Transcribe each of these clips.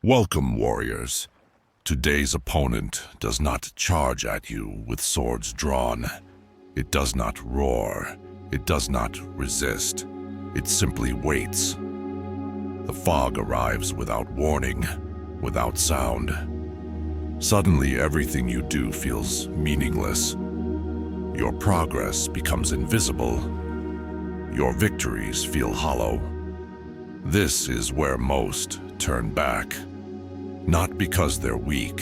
Welcome, warriors. Today's opponent does not charge at you with swords drawn. It does not roar. It does not resist. It simply waits. The fog arrives without warning, without sound. Suddenly, everything you do feels meaningless. Your progress becomes invisible. Your victories feel hollow. This is where most turn back. Not because they're weak,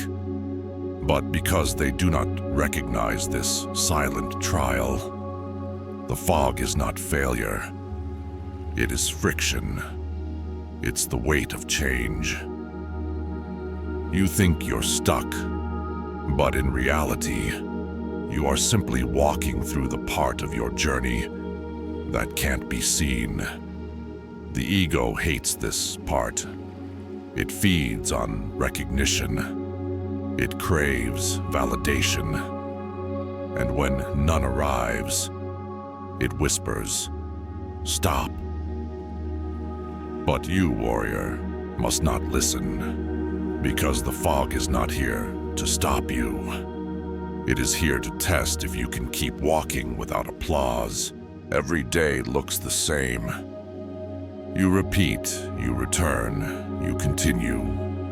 but because they do not recognize this silent trial. The fog is not failure. It is friction. It's the weight of change. You think you're stuck, but in reality, you are simply walking through the part of your journey that can't be seen. The ego hates this part. It feeds on recognition. It craves validation. And when none arrives, it whispers, "Stop." But you, warrior, must not listen, because the fog is not here to stop you. It is here to test if you can keep walking without applause. Every day looks the same. You repeat, you return, you continue,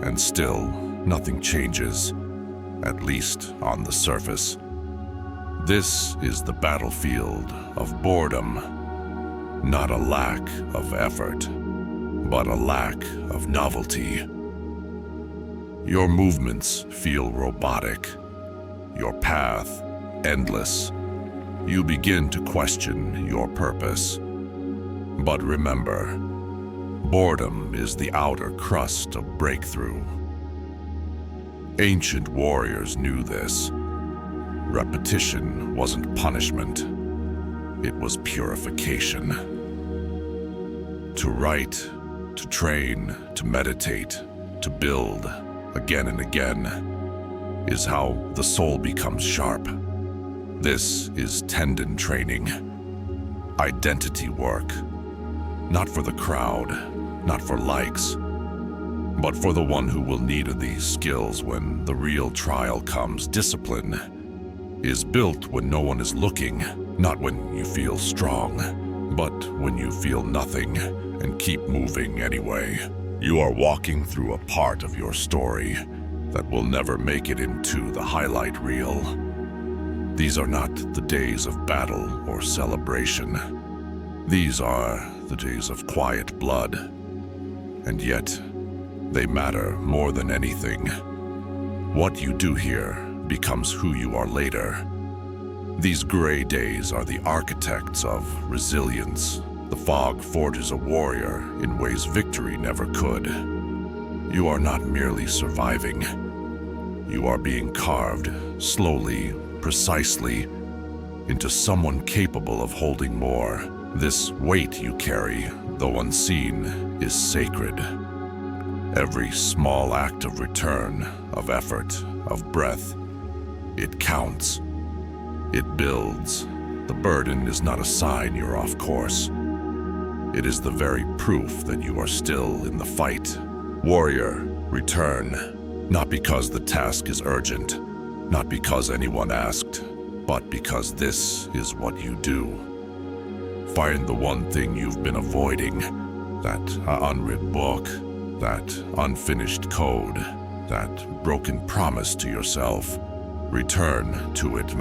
and still nothing changes, at least on the surface. This is the battlefield of boredom, not a lack of effort, but a lack of novelty. Your movements feel robotic, your path endless. You begin to question your purpose. But remember, boredom is the outer crust of breakthrough. Ancient warriors knew this. Repetition wasn't punishment. It was purification. To write, to train, to meditate, to build again and again is how the soul becomes sharp. This is tendon training, identity work. Not for the crowd, not for likes, but for the one who will need these skills when the real trial comes. Discipline is built when no one is looking, not when you feel strong, but when you feel nothing and keep moving anyway. You are walking through a part of your story that will never make it into the highlight reel. These are not the days of battle or celebration. These are the days of quiet blood, and yet they matter more than anything. What you do here becomes who you are later. These gray days are the architects of resilience. The fog forges a warrior in ways victory never could. You are not merely surviving. You are being carved, slowly, precisely, into someone capable of holding more. This weight you carry, though unseen, is sacred. Every small act of return, of effort, of breath, it counts. It builds. The burden is not a sign you're off course. It is the very proof that you are still in the fight. Warrior, return. Not because the task is urgent, not because anyone asked, but because this is what you do. Find the one thing you've been avoiding, that unread book, that unfinished code, that broken promise to yourself. Return to it.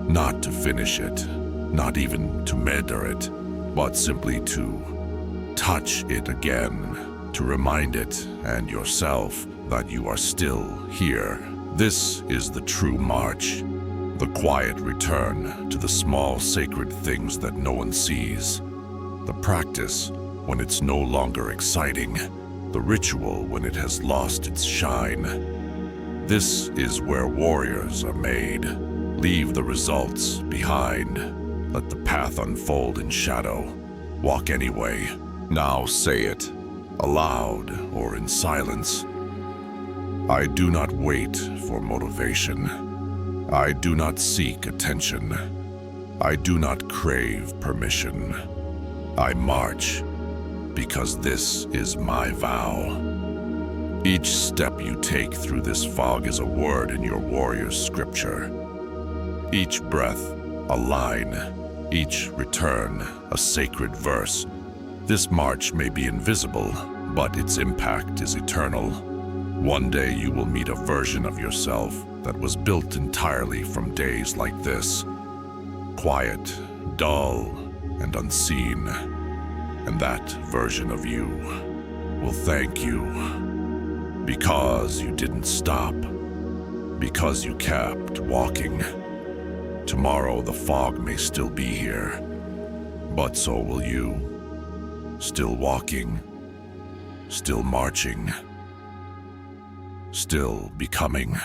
Not to finish it, not even to measure it, but simply to touch it again, to remind it and yourself that you are still here. This is the true march. The quiet return to the small sacred things that no one sees. The practice when it's no longer exciting. The ritual when it has lost its shine. This is where warriors are made. Leave the results behind. Let the path unfold in shadow. Walk anyway. Now say it, aloud or in silence. I do not wait for motivation. I do not seek attention. I do not crave permission. I march, because this is my vow. Each step you take through this fog is a word in your warrior's scripture. Each breath, a line. Each return, a sacred verse. This march may be invisible, but its impact is eternal. One day you will meet a version of yourself that was built entirely from days like this. Quiet, dull, and unseen. And that version of you will thank you. Because you didn't stop. Because you kept walking. Tomorrow the fog may still be here, but so will you. Still walking, still marching, still becoming.